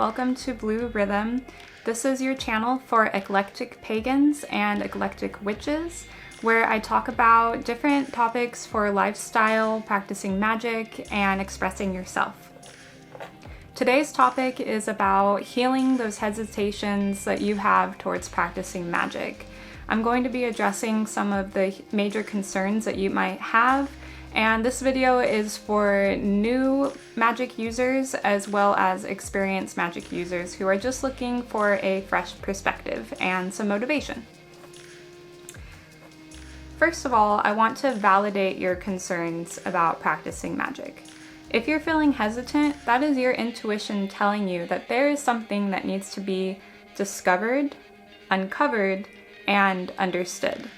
welcome to Blue Rhythm. This is your channel for eclectic pagans and eclectic witches, where I talk about different topics for lifestyle, practicing magic, and expressing yourself. Today's topic is about healing those hesitations that you have towards practicing magic. I'm going to be addressing some of the major concerns that you might have, and this video is for new magic users as well as experienced magic users who are just looking for a fresh perspective and some motivation. First of all, I want to validate your concerns about practicing magic. If you're feeling hesitant, that is your intuition telling you that there is something that needs to be discovered, uncovered, and understood.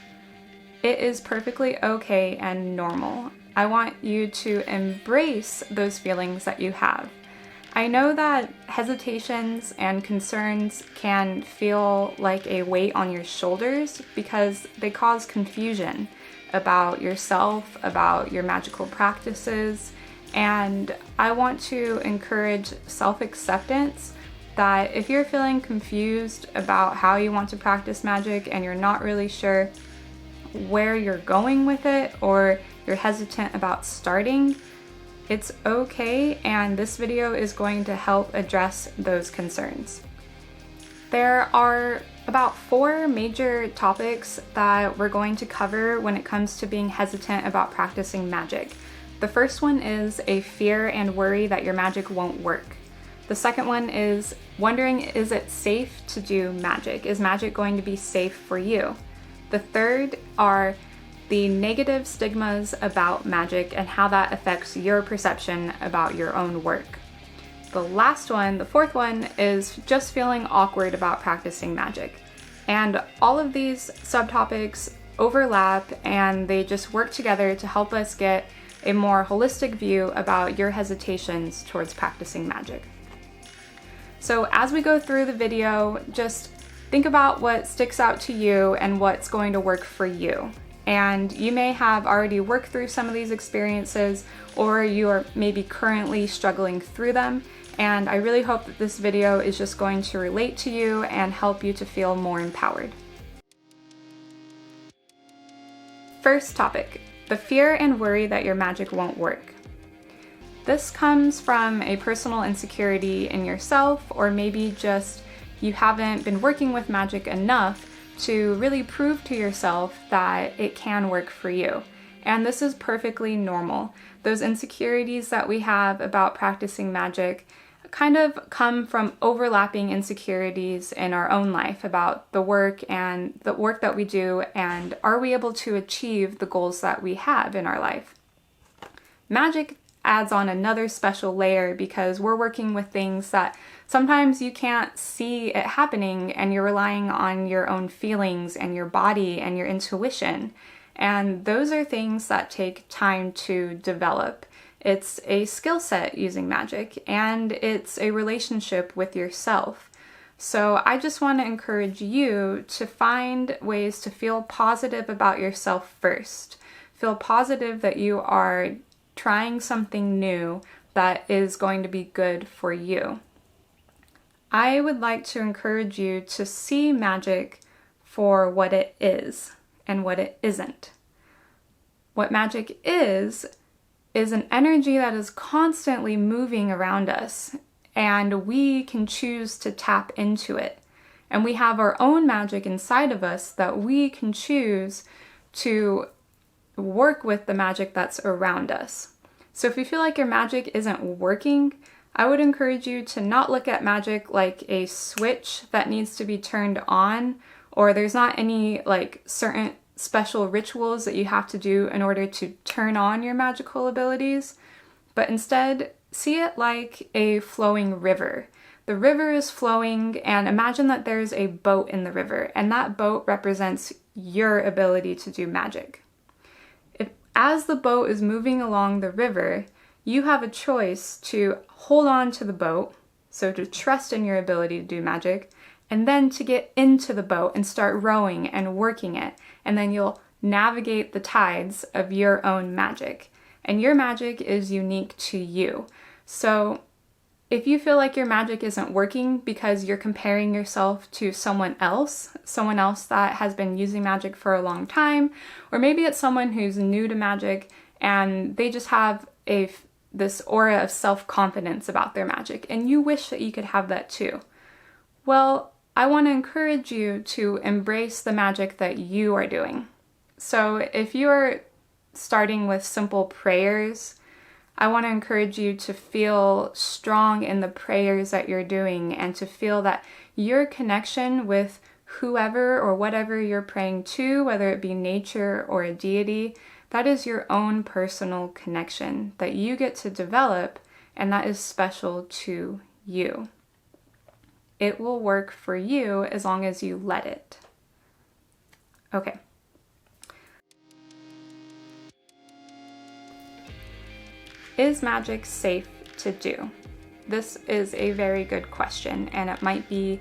It is perfectly okay and normal. I want you to embrace those feelings that you have. I know that hesitations and concerns can feel like a weight on your shoulders because they cause confusion about yourself, about your magical practices, and I want to encourage self-acceptance that if you're feeling confused about how you want to practice magic and you're not really sure where you're going with it, or you're hesitant about starting, it's okay, and this video is going to help address those concerns. There are about 4 major topics that we're going to cover when it comes to being hesitant about practicing magic. The first one is a fear and worry that your magic won't work. The second one is wondering, is it safe to do magic? Is magic going to be safe for you? The third are the negative stigmas about magic and how that affects your perception about your own work. The last one, the fourth one, is just feeling awkward about practicing magic. And all of these subtopics overlap and they just work together to help us get a more holistic view about your hesitations towards practicing magic. So as we go through the video, just think about what sticks out to you and what's going to work for you. And you may have already worked through some of these experiences, or you are maybe currently struggling through them. And I really hope that this video is just going to relate to you and help you to feel more empowered. First topic, the fear and worry that your magic won't work. This comes from a personal insecurity in yourself, or maybe just you haven't been working with magic enough to really prove to yourself that it can work for you. And this is perfectly normal. Those insecurities that we have about practicing magic kind of come from overlapping insecurities in our own life about the work that we do, and are we able to achieve the goals that we have in our life. Magic adds on another special layer because we're working with things that sometimes you can't see it happening, and you're relying on your own feelings and your body and your intuition. And those are things that take time to develop. It's a skill set using magic, and it's a relationship with yourself. So I just want to encourage you to find ways to feel positive about yourself first. Feel positive that you are trying something new that is going to be good for you. I would like to encourage you to see magic for what it is and what it isn't. What magic is an energy that is constantly moving around us, and we can choose to tap into it. And we have our own magic inside of us that we can choose to work with the magic that's around us. So if you feel like your magic isn't working, I would encourage you to not look at magic like a switch that needs to be turned on, or there's not any like certain special rituals that you have to do in order to turn on your magical abilities, but instead see it like a flowing river. The river is flowing, and imagine that there's a boat in the river, and that boat represents your ability to do magic. As the boat is moving along the river, you have a choice to hold on to the boat, so to trust in your ability to do magic, and then to get into the boat and start rowing and working it, and then you'll navigate the tides of your own magic. And your magic is unique to you. So If you feel like your magic isn't working because you're comparing yourself to someone else that has been using magic for a long time, or maybe it's someone who's new to magic and they just have this aura of self-confidence about their magic, and you wish that you could have that too. Well, I want to encourage you to embrace the magic that you are doing. So if you're starting with simple prayers, I want to encourage you to feel strong in the prayers that you're doing and to feel that your connection with whoever or whatever you're praying to, whether it be nature or a deity, that is your own personal connection that you get to develop, and that is special to you. It will work for you as long as you let it. Okay. Is magic safe to do? This is a very good question, and it might be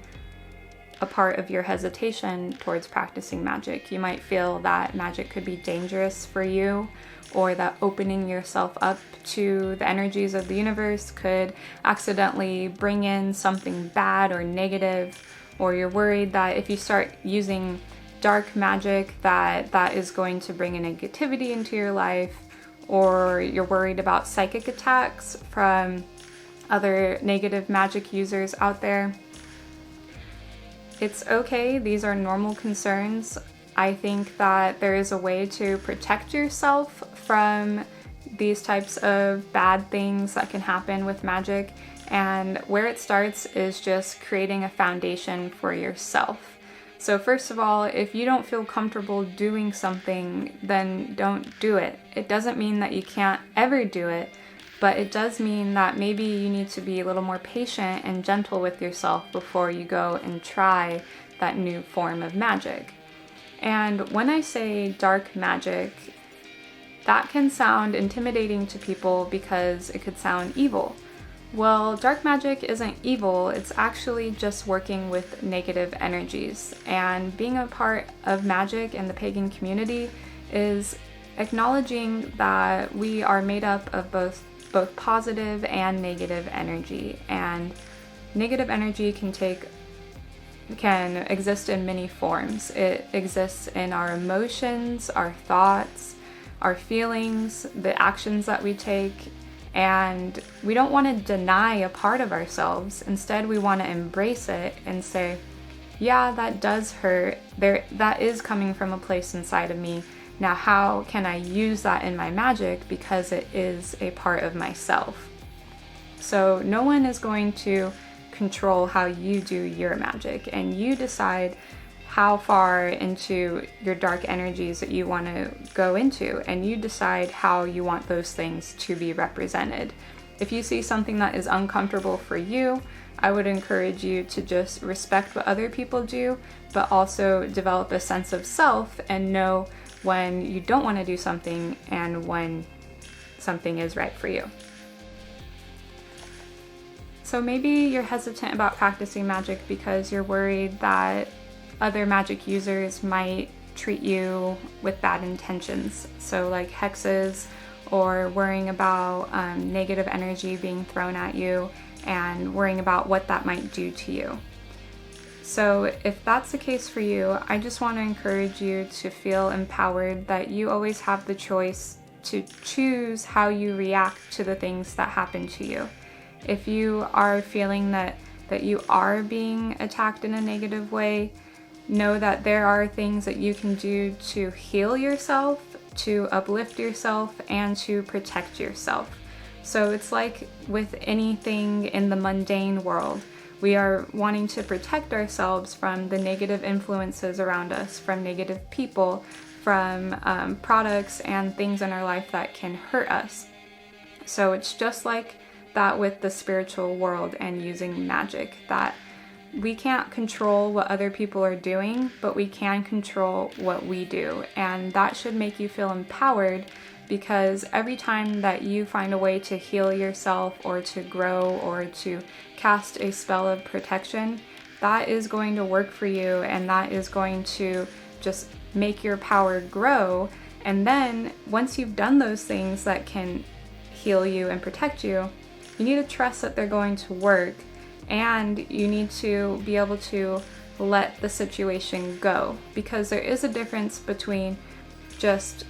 a part of your hesitation towards practicing magic. You might feel that magic could be dangerous for you, or that opening yourself up to the energies of the universe could accidentally bring in something bad or negative, or you're worried that if you start using dark magic that is going to bring a negativity into your life, or you're worried about psychic attacks from other negative magic users out there. It's okay, these are normal concerns. I think that there is a way to protect yourself from these types of bad things that can happen with magic, and where it starts is just creating a foundation for yourself. So first of all, if you don't feel comfortable doing something, then don't do it. It doesn't mean that you can't ever do it, but it does mean that maybe you need to be a little more patient and gentle with yourself before you go and try that new form of magic. And when I say dark magic, that can sound intimidating to people because it could sound evil. Well, dark magic isn't evil, it's actually just working with negative energies. And being a part of magic and the pagan community is acknowledging that we are made up of both positive and negative energy. And negative energy can exist in many forms. It exists in our emotions, our thoughts, our feelings, the actions that we take. And we don't want to deny a part of ourselves. Instead, we want to embrace it and say, yeah, that does hurt. That is coming from a place inside of me. Now, how can I use that in my magic because it is a part of myself? So no one is going to control how you do your magic, and you decide how far into your dark energies that you want to go into, and you decide how you want those things to be represented. If you see something that is uncomfortable for you, I would encourage you to just respect what other people do, but also develop a sense of self and know when you don't want to do something and when something is right for you. So maybe you're hesitant about practicing magic because you're worried that other magic users might treat you with bad intentions. So like hexes, or worrying about negative energy being thrown at you and worrying about what that might do to you. So if that's the case for you, I just want to encourage you to feel empowered that you always have the choice to choose how you react to the things that happen to you. If you are feeling that you are being attacked in a negative way, know that there are things that you can do to heal yourself, to uplift yourself, and to protect yourself. So it's like with anything in the mundane world, we are wanting to protect ourselves from the negative influences around us, from negative people, from products and things in our life that can hurt us. So it's just like that with the spiritual world and using magic, that we can't control what other people are doing, but we can control what we do. And that should make you feel empowered, because every time that you find a way to heal yourself or to grow or to cast a spell of protection, that is going to work for you, and that is going to just make your power grow. And then once you've done those things that can heal you and protect you, You need to trust that they're going to work, and you need to be able to let the situation go, because there is a difference between just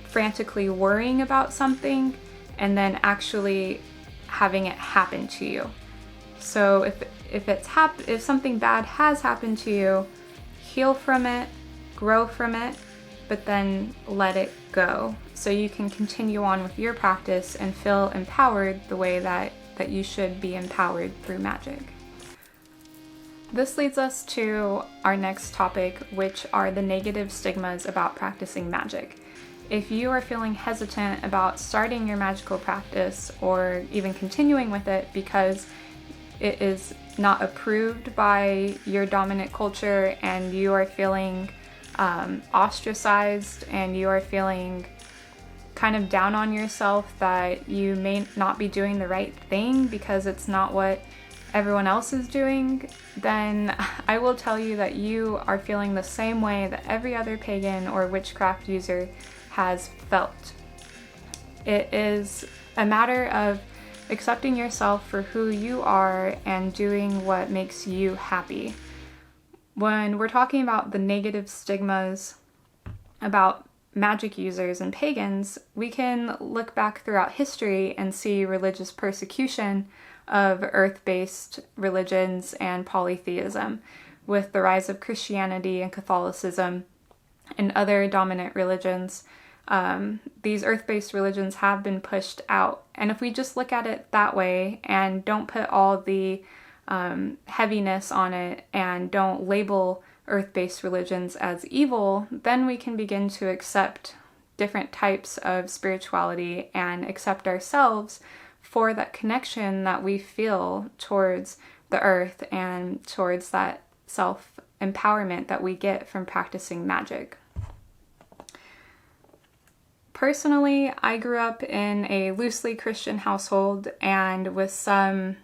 frantically worrying about something and then actually having it happen to you. So if something bad has happened to you, heal from it, grow from it, but then let it go so you can continue on with your practice and feel empowered the way that you should be empowered through magic. This leads us to our next topic, which are the negative stigmas about practicing magic. If you are feeling hesitant about starting your magical practice or even continuing with it because it is not approved by your dominant culture, and you are feeling ostracized, and you are feeling kind of down on yourself that you may not be doing the right thing because it's not what everyone else is doing, then I will tell you that you are feeling the same way that every other pagan or witchcraft user has felt. It is a matter of accepting yourself for who you are and doing what makes you happy. When we're talking about the negative stigmas about magic users and pagans, we can look back throughout history and see religious persecution of earth-based religions and polytheism, with the rise of Christianity and Catholicism and other dominant religions. These earth-based religions have been pushed out. And if we just look at it that way and don't put all the heaviness on it and don't label earth-based religions as evil, then we can begin to accept different types of spirituality and accept ourselves for that connection that we feel towards the earth and towards that self-empowerment that we get from practicing magic. Personally, I grew up in a loosely Christian household and with some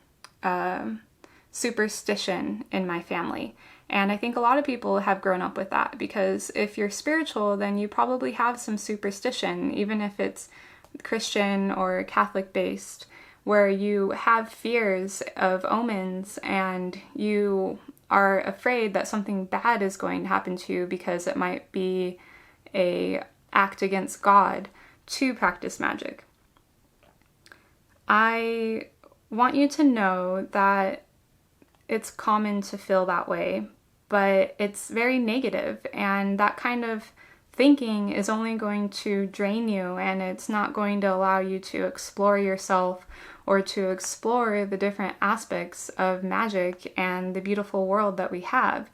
superstition in my family. And I think a lot of people have grown up with that, because if you're spiritual, then you probably have some superstition, even if it's Christian or Catholic based, where you have fears of omens and you are afraid that something bad is going to happen to you because it might be an act against God to practice magic. I want you to know that it's common to feel that way, but it's very negative, and that kind of thinking is only going to drain you, and it's not going to allow you to explore yourself or to explore the different aspects of magic and the beautiful world that we have.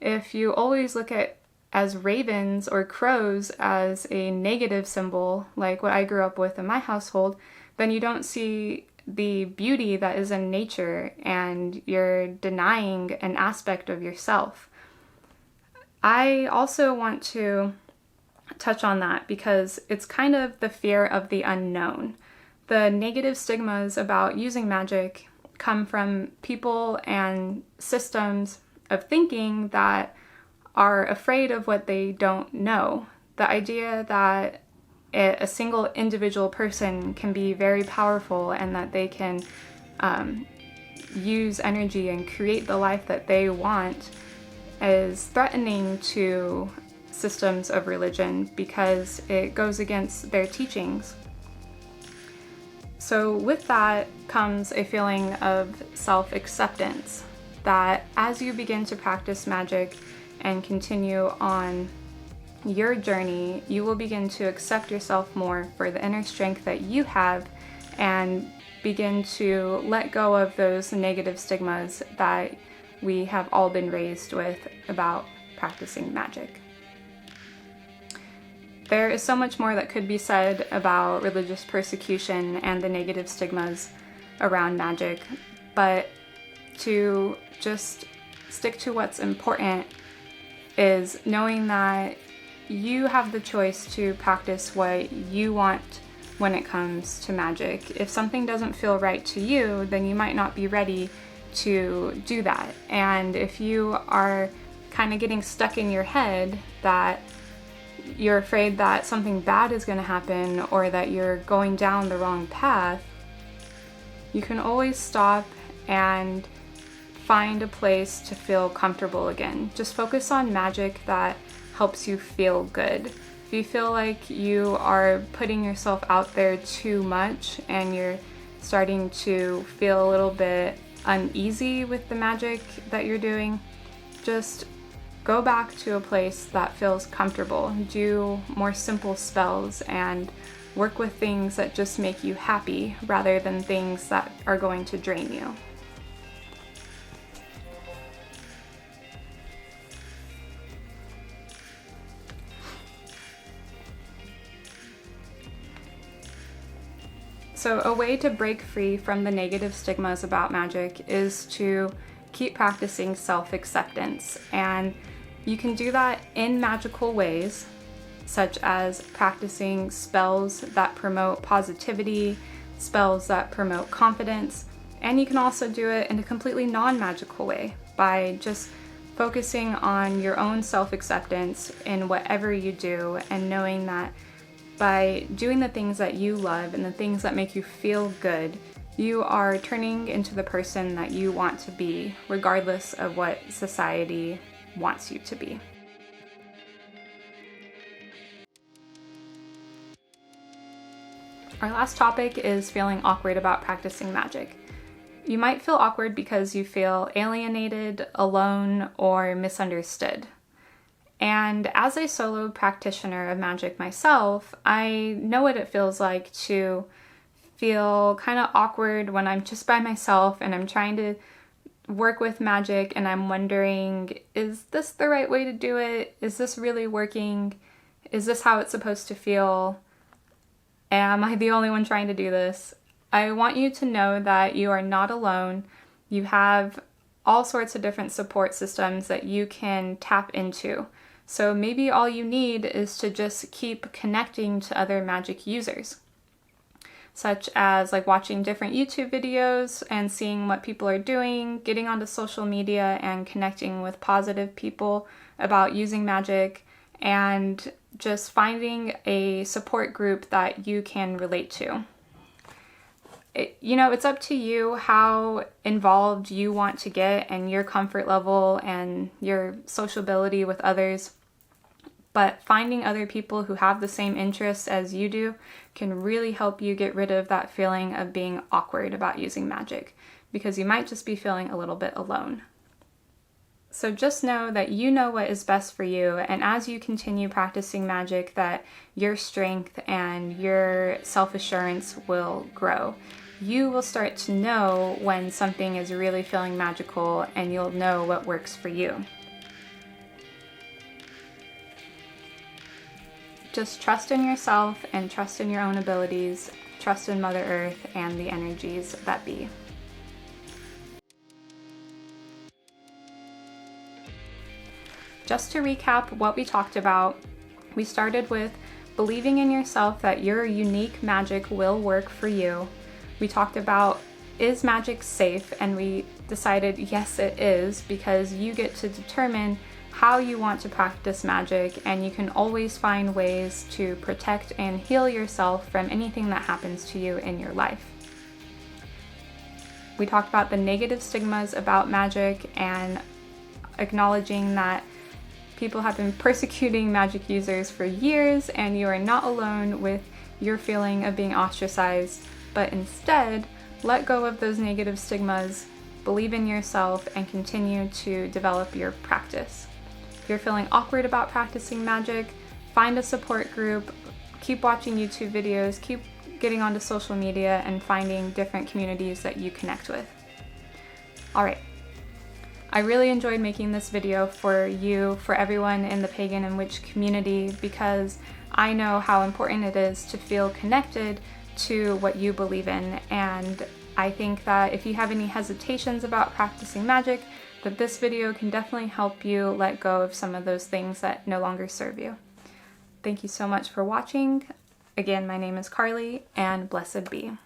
If you always look at as ravens or crows as a negative symbol, like what I grew up with in my household, then you don't see the beauty that is in nature, and you're denying an aspect of yourself. I also want to touch on that because it's kind of the fear of the unknown. The negative stigmas about using magic come from people and systems of thinking that are afraid of what they don't know. The idea that a single individual person can be very powerful and that they can use energy and create the life that they want is threatening to systems of religion because it goes against their teachings. So with that comes a feeling of self-acceptance, that as you begin to practice magic and continue on your journey, you will begin to accept yourself more for the inner strength that you have and begin to let go of those negative stigmas that we have all been raised with about practicing magic. There is so much more that could be said about religious persecution and the negative stigmas around magic, but to just stick to what's important is knowing that you have the choice to practice what you want when it comes to magic. If something doesn't feel right to you, then you might not be ready to do that. And if you are kind of getting stuck in your head that you're afraid that something bad is going to happen or that you're going down the wrong path, you can always stop and find a place to feel comfortable again. Just focus on magic that helps you feel good. If you feel like you are putting yourself out there too much and you're starting to feel a little bit uneasy with the magic that you're doing, just go back to a place that feels comfortable. Do more simple spells and work with things that just make you happy rather than things that are going to drain you. So a way to break free from the negative stigmas about magic is to keep practicing self-acceptance. And you can do that in magical ways, such as practicing spells that promote positivity, spells that promote confidence, and you can also do it in a completely non-magical way by just focusing on your own self-acceptance in whatever you do and knowing that by doing the things that you love and the things that make you feel good, you are turning into the person that you want to be, regardless of what society wants you to be. Our last topic is feeling awkward about practicing magic. You might feel awkward because you feel alienated, alone, or misunderstood. And as a solo practitioner of magic myself, I know what it feels like to feel kind of awkward when I'm just by myself and I'm trying to work with magic and I'm wondering, is this the right way to do it? Is this really working? Is this how it's supposed to feel? Am I the only one trying to do this? I want you to know that you are not alone. You have all sorts of different support systems that you can tap into. So maybe all you need is to just keep connecting to other magic users, such as like watching different YouTube videos and seeing what people are doing, getting onto social media and connecting with positive people about using magic, and just finding a support group that you can relate to. It's up to you how involved you want to get and your comfort level and your sociability with others. But finding other people who have the same interests as you do can really help you get rid of that feeling of being awkward about using magic, because you might just be feeling a little bit alone. So just know that you know what is best for you, and as you continue practicing magic, that your strength and your self-assurance will grow. You will start to know when something is really feeling magical, and you'll know what works for you. Just trust in yourself and trust in your own abilities, trust in Mother Earth and the energies that be. Just to recap what we talked about, we started with believing in yourself that your unique magic will work for you. We talked about, is magic safe? And we decided yes, it is, because you get to determine how you want to practice magic, and you can always find ways to protect and heal yourself from anything that happens to you in your life. We talked about the negative stigmas about magic and acknowledging that people have been persecuting magic users for years, and you are not alone with your feeling of being ostracized, but instead let go of those negative stigmas, believe in yourself, and continue to develop your practice. If you're feeling awkward about practicing magic, find a support group, keep watching YouTube videos, keep getting onto social media and finding different communities that you connect with. All right. I really enjoyed making this video for you, for everyone in the pagan and witch community, because I know how important it is to feel connected to what you believe in, and I think that if you have any hesitations about practicing magic, that this video can definitely help you let go of some of those things that no longer serve you. Thank you so much for watching. Again, my name is Carly, and blessed be.